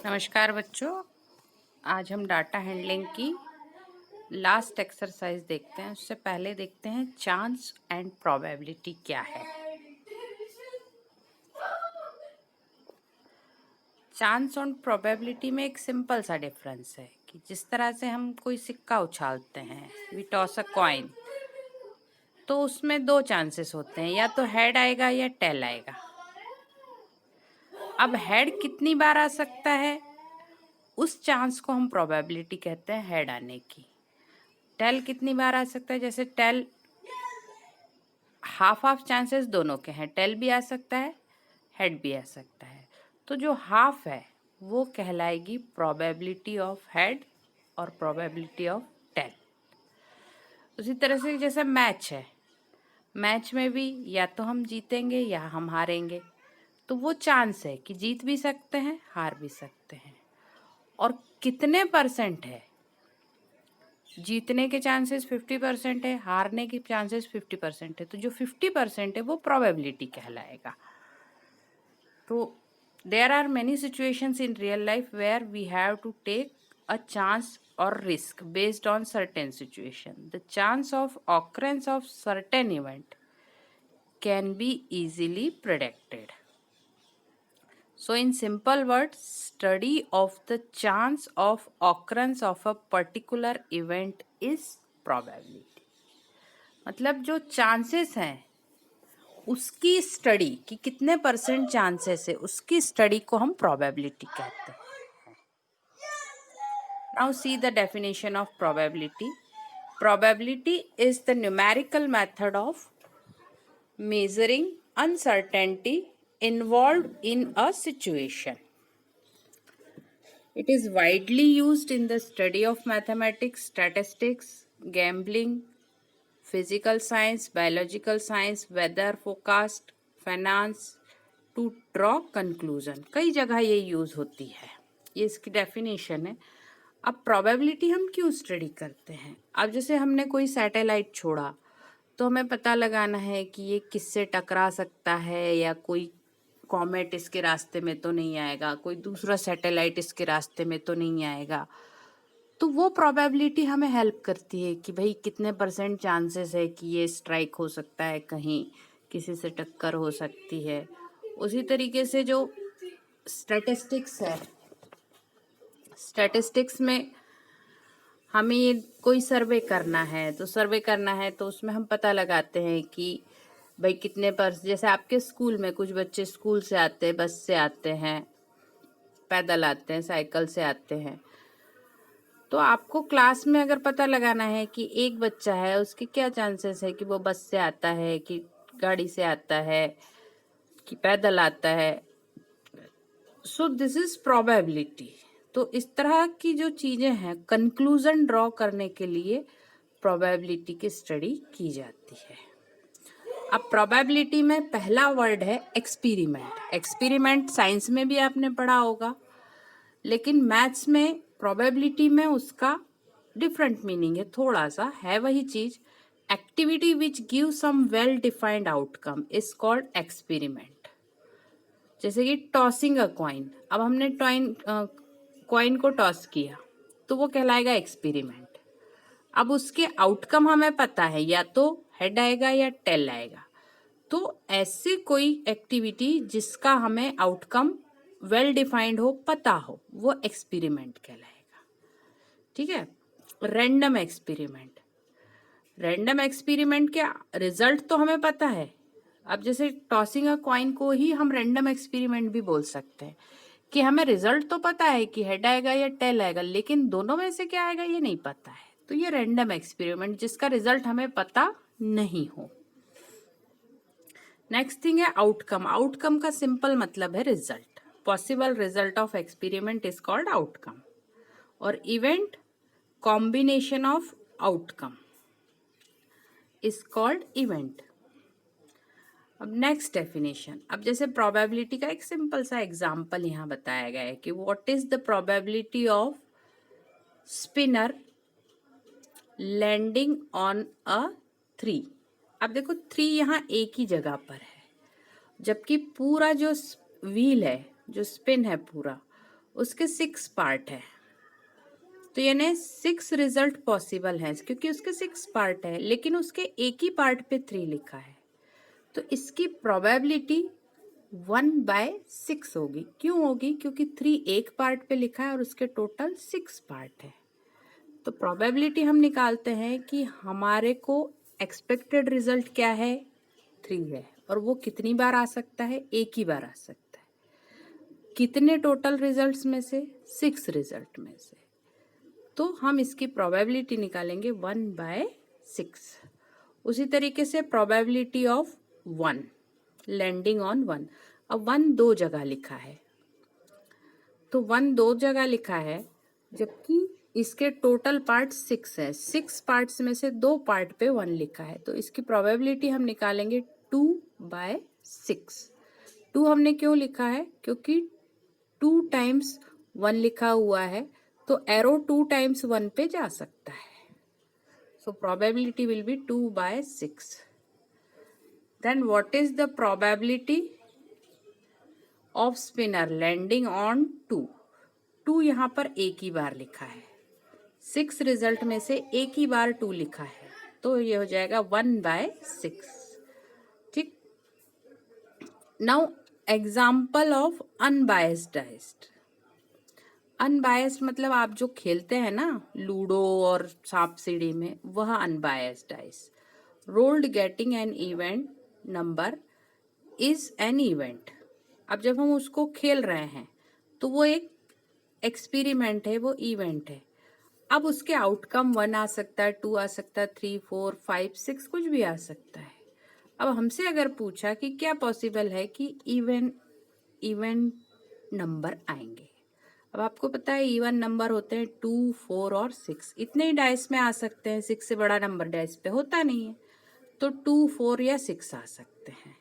नमस्कार बच्चों, आज हम डाटा हैंडलिंग की लास्ट एक्सरसाइज देखते हैं। उससे पहले देखते हैं चांस एंड प्रोबेबिलिटी क्या है। चांस और प्रोबेबिलिटी में एक सिंपल सा डिफरेंस है कि जिस तरह से हम कोई सिक्का उछालते हैं, वी टॉस अ कॉइन, तो उसमें दो चांसेस होते हैं, या तो हेड आएगा या टेल आएगा। अब हेड कितनी बार आ सकता है, उस चांस को हम प्रोबेबिलिटी कहते हैं हेड आने की। टेल कितनी बार आ सकता है, जैसे टेल हाफ हाफ चांसेस दोनों के हैं, टेल भी आ सकता है, हेड भी आ सकता है। तो जो हाफ है वो कहलाएगी प्रोबेबिलिटी ऑफ हेड और प्रोबेबिलिटी ऑफ टेल। उसी तरह से जैसे मैच है, मैच में भी या तो हम जीतेंगे या हम हारेंगे, तो वो चांस है कि जीत भी सकते हैं, हार भी सकते हैं। और कितने परसेंट है, जीतने के चांसेस 50% है, हारने के चांसेस 50% है, तो जो 50% है वो प्रोबेबिलिटी कहलाएगा। तो there are many situations in real life where we have to take a chance or risk based on certain situation. The chance of occurrence of certain event can be easily predicted. So in simple words, study of the chance of occurrence of a particular event is probability. मतलब जो chances हैं उसकी study कि कितने percent chances है, उसकी study को हम प्रोबेबिलिटी कहते हैं। Now see the definition of probability. Probability is the numerical method of measuring uncertainty involved in a situation. It is widely used in the study of mathematics, statistics, gambling, physical science, biological science, weather forecast, finance, to draw conclusion. कई जगह ये use होती है, ये इसकी definition है। अब probability हम क्यों स्टडी करते हैं? अब जैसे हमने कोई सैटेलाइट छोड़ा तो हमें पता लगाना है कि ये किससे टकरा सकता है, या कोई कॉमेट इसके रास्ते में तो नहीं आएगा, कोई दूसरा सैटेलाइट इसके रास्ते में तो नहीं आएगा। तो वो प्रोबेबिलिटी हमें हेल्प करती है कि भाई कितने परसेंट चांसेस है कि ये स्ट्राइक हो सकता है, कहीं किसी से टक्कर हो सकती है। उसी तरीके से जो स्टैटिस्टिक्स है, स्टैटिस्टिक्स में हमें ये कोई सर्वे करना है, तो सर्वे करना है तो उसमें हम पता लगाते हैं कि भाई कितने जैसे आपके स्कूल में कुछ बच्चे स्कूल से आते हैं, बस से आते हैं, पैदल आते हैं, साइकिल से आते हैं। तो आपको क्लास में अगर पता लगाना है कि एक बच्चा है, उसके क्या चांसेस है कि वो बस से आता है, कि गाड़ी से आता है, कि पैदल आता है। So this is probability. तो इस तरह की जो चीजें हैं, कंक्लूजन ड्रॉ करने के लिए प्रोबेबिलिटी की स्टडी की जाती है। अब प्रोबेबिलिटी में पहला वर्ड है एक्सपेरिमेंट। एक्सपेरिमेंट साइंस में भी आपने पढ़ा होगा, लेकिन मैथ्स में प्रोबेबिलिटी में उसका डिफरेंट मीनिंग है, थोड़ा सा है वही चीज। Activity which give some well defined outcome is called experiment. जैसे कि टॉसिंग अ कॉइन, अब हमने कॉइन को टॉस किया तो वो कहलाएगा एक्सपेरिमेंट। अब उसके आउटकम हमें पता है, या तो हेड आएगा या टेल आएगा। तो ऐसे कोई एक्टिविटी जिसका हमें आउटकम वेल डिफाइंड हो, पता हो, वो एक्सपेरिमेंट कहलाएगा। ठीक है। रैंडम एक्सपेरिमेंट, रैंडम एक्सपेरिमेंट के रिजल्ट तो हमें पता है। अब जैसे टॉसिंग अ कॉइन को ही हम रैंडम एक्सपेरिमेंट भी बोल सकते हैं कि हमें रिजल्ट तो पता है कि हेड आएगा या टेल आएगा, लेकिन दोनों में से क्या आएगा ये नहीं पता है। तो ये रैंडम एक्सपेरिमेंट जिसका रिजल्ट हमें पता नहीं हो। नेक्स्ट थिंग है आउटकम। आउटकम का सिंपल मतलब है result. Possible result of experiment is called outcome. और event combination of outcome is called event. अब नेक्स्ट डेफिनेशन। अब जैसे प्रोबेबिलिटी का एक सिंपल सा एग्जांपल यहाँ बताया गया है कि what is the probability of spinner landing on a 3। अब देखो 3 यहाँ एक ही जगह पर है, जबकि पूरा जो व्हील है, जो स्पिन है पूरा, उसके 6 पार्ट है, तो यानी 6 रिजल्ट पॉसिबल है क्योंकि उसके 6 पार्ट है, लेकिन उसके एक ही पार्ट पे 3 लिखा है, तो इसकी प्रोबेबिलिटी 1/6 होगी। क्यों होगी? क्योंकि 3 एक पार्ट पे लिखा है और उसके टोटल 6 पार्ट है। तो प्रोबेबिलिटी हम निकालते हैं कि हमारे को एक्सपेक्टेड रिजल्ट क्या है, 3 है, और वो कितनी बार आ सकता है? एक ही बार आ सकता है। कितने टोटल रिजल्ट्स में से? 6 रिजल्ट में से। तो हम इसकी प्रोबेबिलिटी निकालेंगे 1/6। उसी तरीके से प्रोबेबिलिटी ऑफ 1 लैंडिंग ऑन 1। अब 1 दो जगह लिखा है, तो 1 दो जगह लिखा है, जबकि इसके टोटल पार्ट 6 है। 6 पार्ट्स में से 2 पार्ट पे 1 लिखा है, तो इसकी प्रोबेबिलिटी हम निकालेंगे 2/6। 2 हमने क्यों लिखा है? क्योंकि 2 टाइम्स 1 लिखा हुआ है, तो एरो 2 टाइम्स 1 पे जा सकता है। So probability will be 2/6। Then what is the probability of spinner landing on 2? 2 यहाँ पर एक ही बार लिखा है, 6 रिजल्ट में से एक ही बार 2 लिखा है, तो ये हो जाएगा 1/6। ठीक। Now example of unbiased dice. Unbiased मतलब आप जो खेलते हैं ना लूडो और सांप सीढ़ी में, वह unbiased dice. Rolled getting an event number is an event. अब जब हम उसको खेल रहे हैं तो वो एक एक्सपेरिमेंट है, वो इवेंट है। अब उसके आउटकम 1 आ सकता है, 2 आ सकता है, 3, 4, 5, 6 कुछ भी आ सकता है। अब हमसे अगर पूछा कि क्या पॉसिबल है कि इवेंट नंबर आएंगे। अब आपको पता है इवन नंबर होते हैं 2, 4 और 6, इतने ही डाइस में आ सकते हैं। 6 से बड़ा नंबर डाइस पे होता नहीं है, तो 2, 4 या 6 आ सकते हैं।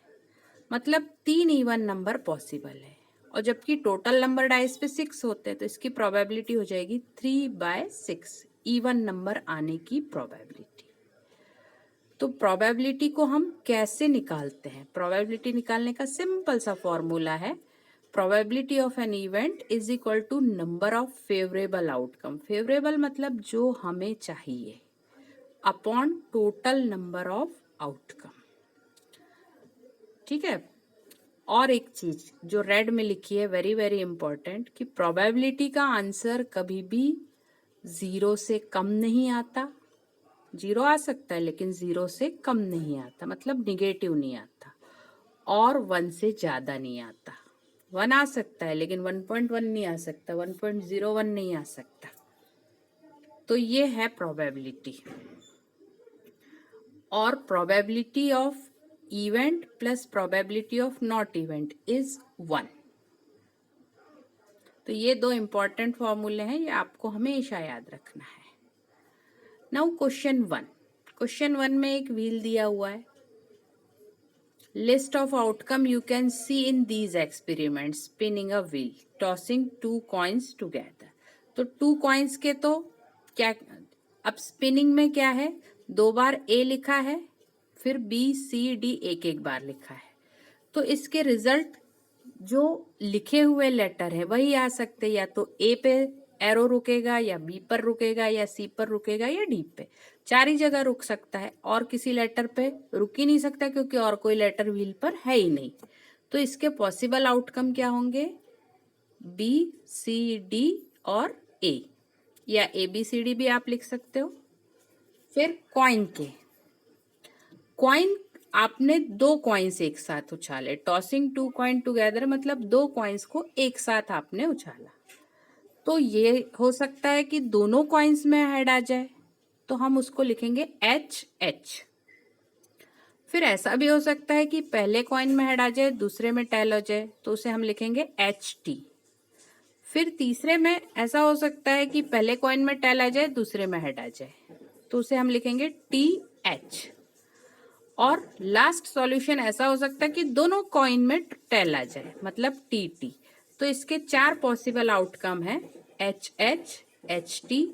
मतलब 3 इवन नंबर पॉसिबल है, और जबकि टोटल नंबर डाइस पे 6 होते हैं, तो इसकी प्रोबेबिलिटी हो जाएगी 3/6 इवन नंबर आने की प्रोबेबिलिटी। तो प्रोबेबिलिटी को हम कैसे निकालते हैं? प्रोबेबिलिटी निकालने का सिंपल सा फॉर्मूला है, probability of an event is equal to number of favourable outcome. Favourable मतलब जो हमें चाहिए, upon total number of outcome. ठीक है। और एक चीज जो रेड में लिखी है, वेरी वेरी इंपॉर्टेंट, कि प्रोबेबिलिटी का आंसर कभी भी 0 से कम नहीं आता। 0 आ सकता है लेकिन 0 से कम नहीं आता, मतलब निगेटिव नहीं आता, और 1 से ज्यादा नहीं आता। 1 आ सकता है लेकिन 1.1 नहीं आ सकता, 1.01 नहीं आ सकता। तो ये है प्रोबेबिलिटी। और probability of event plus probability of not event is 1। तो ये 2 इंपॉर्टेंट फॉर्मूले हैं, ये आपको हमेशा याद रखना है। Now question 1। क्वेश्चन 1 में एक व्हील दिया हुआ है। List of outcome you can see in these experiment, spinning a wheel, tossing 2 coins together. तो 2 कॉइन्स के तो क्या, अब स्पिनिंग में क्या है, 2 बार ए लिखा है, फिर बी सी डी एक एक बार लिखा है, तो इसके रिजल्ट जो लिखे हुए लेटर है वही आ सकते, या तो ए पे एरो रुकेगा, या बी पर रुकेगा, या सी पर रुकेगा, या डी पे। 4 ही जगह रुक सकता है, और किसी लेटर पे रुक ही नहीं सकता क्योंकि और कोई लेटर व्हील पर है ही नहीं। तो इसके पॉसिबल आउटकम क्या होंगे? बी सी डी और ए, या ए बी सी डी भी आप लिख सकते हो। फिर कॉइन के, कॉइन आपने 2 कॉइन्स एक साथ उछाले, टॉसिंग 2 कॉइन टुगेदर मतलब 2 कॉइन्स को एक साथ आपने उछाला, तो ये हो सकता है कि दोनों कॉइन्स में हेड आ जाए, तो हम उसको लिखेंगे एच एच। फिर ऐसा भी हो सकता है कि पहले कॉइन में हेड आ जाए, दूसरे में टेल हो जाए, तो उसे हम लिखेंगे एच टी। फिर तीसरे में ऐसा हो सकता है कि पहले कॉइन में टेल आ जाए, दूसरे में हेड आ जाए, तो उसे हम लिखेंगे टी एच। और लास्ट सॉल्यूशन ऐसा हो सकता है कि दोनों कॉइन में टेल आ जाए, मतलब टी टी। तो इसके 4 पॉसिबल आउटकम है, H H, H T,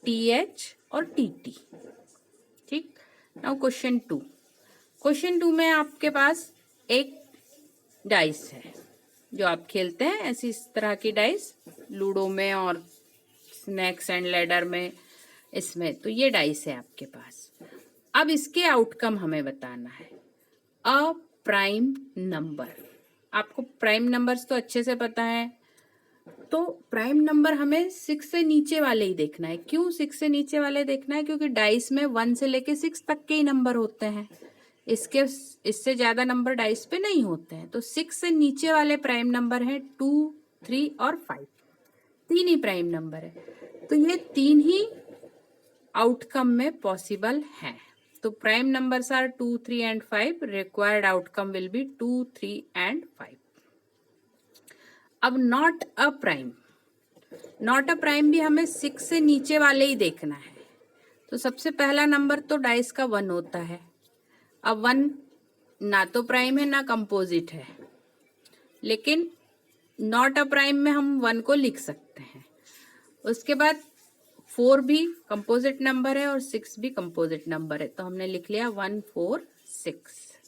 T H और टी टी। ठीक। Now question 2। क्वेश्चन 2 में आपके पास एक डाइस है जो आप खेलते हैं, ऐसी इस तरह की डाइस, लूडो में और स्नैक्स एंड लैडर में, इसमें। तो ये डाइस है आपके पास। अब इसके आउटकम हमें बताना है। अ प्राइम नंबर, आपको प्राइम नंबर्स तो अच्छे से पता है, तो प्राइम नंबर हमें 6 से नीचे वाले ही देखना है। क्यों 6 से नीचे वाले देखना है? क्योंकि डाइस में 1 से लेके 6 तक के ही नंबर होते हैं, इससे ज्यादा नंबर डाइस पे नहीं होते हैं। तो 6 से नीचे वाले प्राइम नंबर हैं 2, 3 और 5, 3 ही प्राइम नंबर है। तो ये 3 ही आउटकम में पॉसिबल है। तो prime numbers are 2, 3 and 5, required outcome will be 2, 3 and 5। अब not a prime, not a prime भी हमें 6 से नीचे वाले ही देखना है। तो सबसे पहला नंबर तो डाइस का 1 होता है। अब 1 ना तो प्राइम है ना कंपोजिट है, लेकिन नॉट अ प्राइम में हम 1 को लिख सकते हैं। उसके बाद 4 भी कंपोजिट नंबर है और 6 भी कंपोजिट नंबर है, तो हमने लिख लिया 1, 4, 6।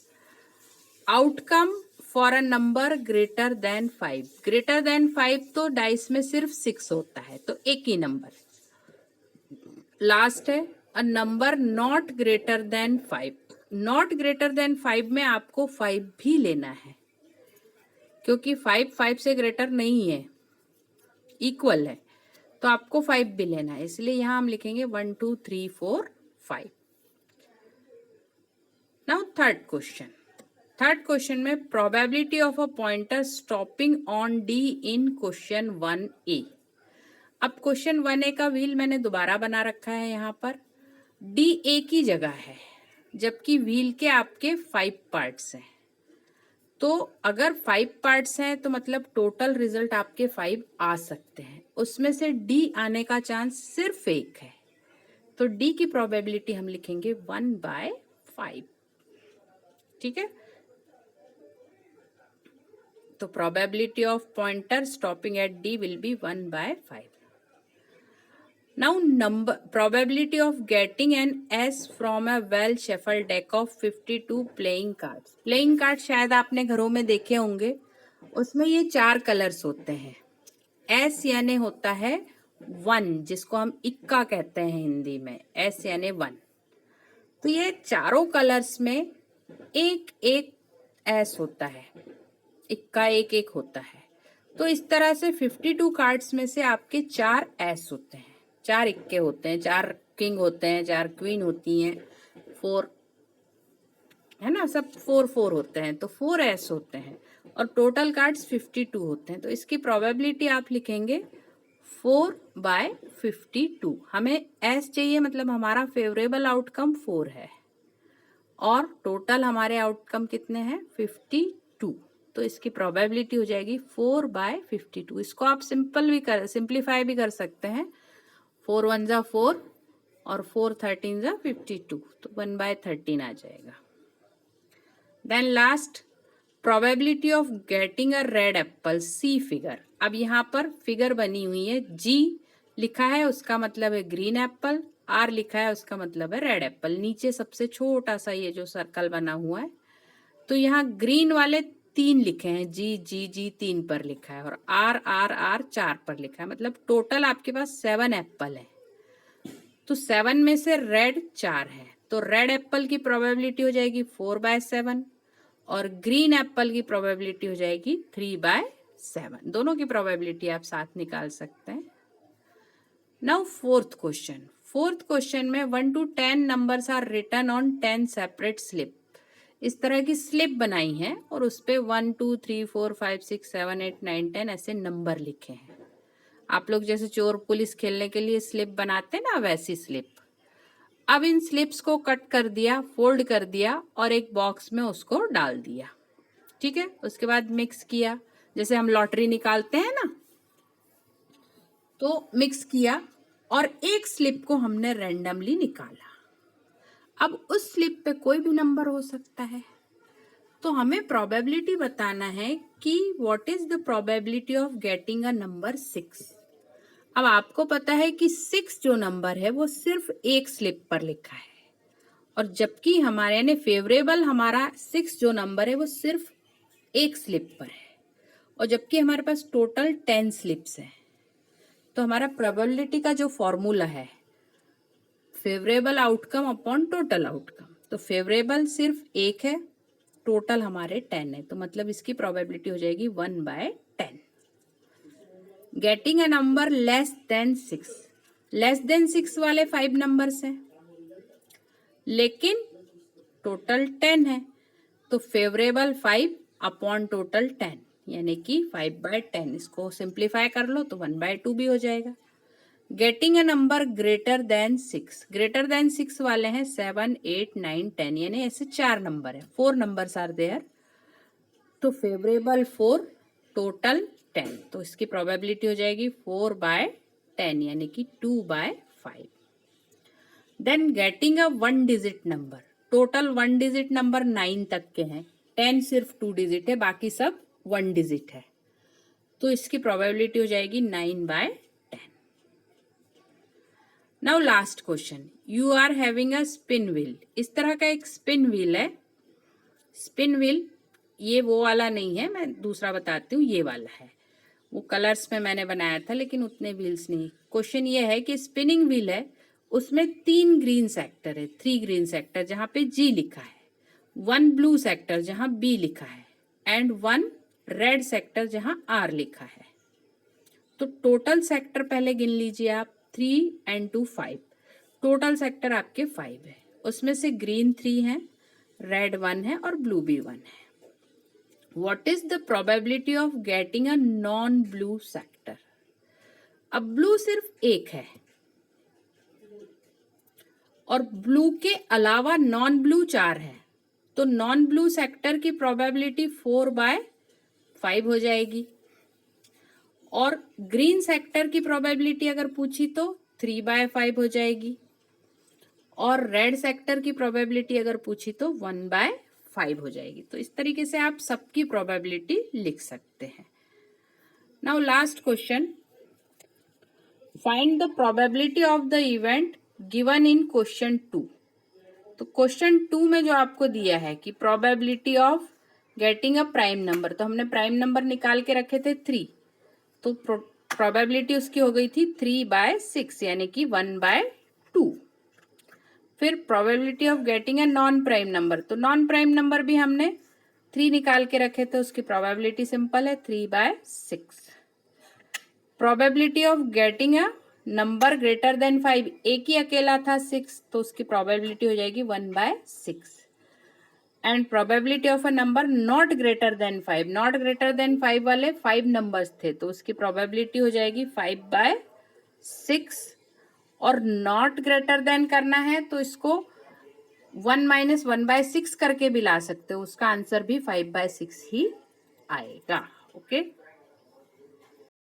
Outcome for a number greater than 5, greater than 5 तो डाइस में सिर्फ 6 होता है, तो एक ही नंबर। लास्ट है a number not greater than 5, not greater than 5 में आपको 5 भी लेना है, क्योंकि 5 से ग्रेटर नहीं है, इक्वल है, तो आपको 5 भी लेना है। इसलिए यहां हम लिखेंगे 1, 2, 3, 4, 5। नाउ थर्ड क्वेश्चन में probability of a pointer stopping on D in question 1A। अब क्वेश्चन 1A का व्हील मैंने दोबारा बना रखा है, यहाँ पर डी ए की जगह है, जबकि व्हील के आपके 5 पार्ट्स हैं। तो अगर 5 पार्ट्स हैं तो मतलब टोटल रिजल्ट आपके 5 आ सकते हैं, उसमें से डी आने का चांस सिर्फ 1 है। तो डी की प्रोबेबिलिटी हम लिखेंगे 1/5। ठीक है, तो probability of pointer stopping eight D will be 1/5। Now probability of getting an S from a well shuffled deck of 52 playing cards। Playing card शायद आपने घरों में देखे होंगे, उसमें ये 4 कलर्स होते हैं। S यानी होता है 1, जिसको हम इक्का कहते हैं हिंदी में, S यानी 1। तो ये चारों कलर्स में एक एक S होता है, इक्का एक एक होता है। तो इस तरह से 52 कार्ड्स में से आपके 4 S होते हैं, 4 इक्के होते हैं, 4 किंग होते हैं, 4 क्वीन होती हैं, 4 है ना, सब 4 होते हैं, तो 4 S होते हैं और टोटल कार्ड्स 52 होते हैं। तो इसकी प्रोबेबिलिटी आप लिखेंगे 4/52। हमें S चाहिए, मतलब हमारा फेवरेबल आउटकम 4 है और टोटल हमारे आउटकम कितने हैं 52, तो इसकी प्रोबेबिलिटी हो जाएगी 4/52। इसको आप सिंप्लीफाई भी कर सकते हैं, 4 1 जा 4 और 4 13 जा 52, तो 1/13 आ जाएगा। Then last, probability of getting a red apple, see figure. अब यहाँ पर फिगर बनी हुई है, जी लिखा है उसका मतलब है ग्रीन एप्पल, आर लिखा है उसका मतलब है रेड एप्पल। नीचे सबसे छोटा सा ये जो सर्कल बना हुआ है, तो यहाँ ग्रीन वाले 3 लिखे हैं, जी जी जी 3 पर लिखा है और आर आर आर 4 पर लिखा है, मतलब टोटल आपके पास 7 एप्पल है। तो 7 में से रेड 4 है, तो रेड एप्पल की प्रोबेबिलिटी हो जाएगी 4/7 और ग्रीन एप्पल की प्रोबेबिलिटी हो जाएगी 3/7। दोनों की प्रोबेबिलिटी आप साथ निकाल सकते हैं। नाउ फोर्थ क्वेश्चन में 1 to 10 numbers are written on 10 separate slip. इस तरह की स्लिप बनाई है और उस पे 1 2 3 4 5 6 7 8 9 10 ऐसे नंबर लिखे हैं। आप लोग जैसे चोर पुलिस खेलने के लिए स्लिप बनाते हैं ना, वैसी स्लिप। अब इन स्लिप्स को कट कर दिया, फोल्ड कर दिया और एक बॉक्स में उसको डाल दिया। ठीक है, उसके बाद मिक्स किया, जैसे हम लॉटरी निकालते हैं ना, तो मिक्स किया और एक स्लिप को हमने रैंडमली निकाला। अब उस स्लिप पे कोई भी नंबर हो सकता है, तो हमें प्रोबेबिलिटी बताना है कि what is the probability of getting a number 6। अब आपको पता है कि 6 जो नंबर है वो सिर्फ एक स्लिप पर लिखा है, और जबकि हमारे यानी फेवरेबल हमारा 6 जो नंबर है वो सिर्फ एक स्लिप पर है, और जबकि हमारे पास टोटल 10 स्लिप्स हैं। तो हमारा प्रोबेबिलिटी का जो फॉर्मूला है favourable outcome upon total outcome, तो फेवरेबल सिर्फ एक है, टोटल हमारे 10 है, तो मतलब इसकी प्रोबेबिलिटी हो जाएगी 1/10। Getting a number less than 6, less than 6 वाले 5 नंबर्स हैं लेकिन टोटल 10 है, तो फेवरेबल 5 अपॉन टोटल 10 यानी कि 5/10। इसको सिंप्लीफाई कर लो तो 1/2 भी हो जाएगा। Getting a number greater than 6, greater than 6 वाले हैं 7, 8, 9, 10 यानी ऐसे 4 नंबर है, 4 नंबर्स आर देयर, तो फेवरेबल 4 टोटल 10, तो इसकी प्रोबेबिलिटी हो जाएगी 4/10 यानी कि 2/5। Then getting a 1 digit number, total 1 digit number 9 तक के हैं, 10 सिर्फ 2 डिजिट है, बाकी सब 1 डिजिट है, तो इसकी प्रोबेबिलिटी हो जाएगी 9/10। Now last question, you are having a spin wheel, इस तरह का एक स्पिन व्हील है। स्पिन व्हील ये वो वाला नहीं है, मैं दूसरा बताती हूँ, ये वाला है, वो कलर्स में मैंने बनाया था लेकिन उतने व्हील्स नहीं। क्वेश्चन ये है कि स्पिनिंग व्हील है, उसमें 3 ग्रीन सेक्टर है, 3 ग्रीन सेक्टर जहां पे जी लिखा है, 1 ब्लू सेक्टर जहां बी लिखा है एंड 1 रेड सेक्टर जहां आर लिखा है। तो टोटल सेक्टर पहले गिन लीजिए आप, 3 and 2 5, टोटल सेक्टर आपके 5 है, उसमें से ग्रीन 3 है, रेड 1 है और ब्लू भी 1 है। What is the probability of getting a non-blue sector? अब ब्लू सिर्फ एक है और ब्लू के अलावा नॉन ब्लू 4 है, तो नॉन ब्लू सेक्टर की प्रोबेबिलिटी 4/5 हो जाएगी और ग्रीन सेक्टर की प्रोबेबिलिटी अगर पूछी तो 3/5 हो जाएगी और रेड सेक्टर की प्रोबेबिलिटी अगर पूछी तो 1/5 हो जाएगी। तो इस तरीके से आप सबकी प्रोबेबिलिटी लिख सकते हैं। Now last question, find the probability of the event given in question 2। तो क्वेश्चन 2 में जो आपको दिया है कि probability of getting a prime number, तो हमने प्राइम नंबर निकाल के रखे थे 3, तो प्रोबेबिलिटी उसकी हो गई थी 3/6 यानी कि 1/2। फिर probability of getting a non prime number, तो नॉन प्राइम नंबर भी हमने 3 निकाल के रखे थे, उसकी प्रोबेबिलिटी सिंपल है 3/6। Probability of getting a number greater than 5, एक ही अकेला था 6, तो उसकी प्रोबेबिलिटी हो जाएगी 1/6। And probability of a number not greater than 5, not greater than 5 वाले 5 नंबर्स थे, तो उसकी प्रोबेबिलिटी हो जाएगी 5/6। और नॉट ग्रेटर देन करना है तो इसको 1 - 1/6 करके भी ला सकते हो, उसका आंसर भी 5/6 ही आएगा। ओके।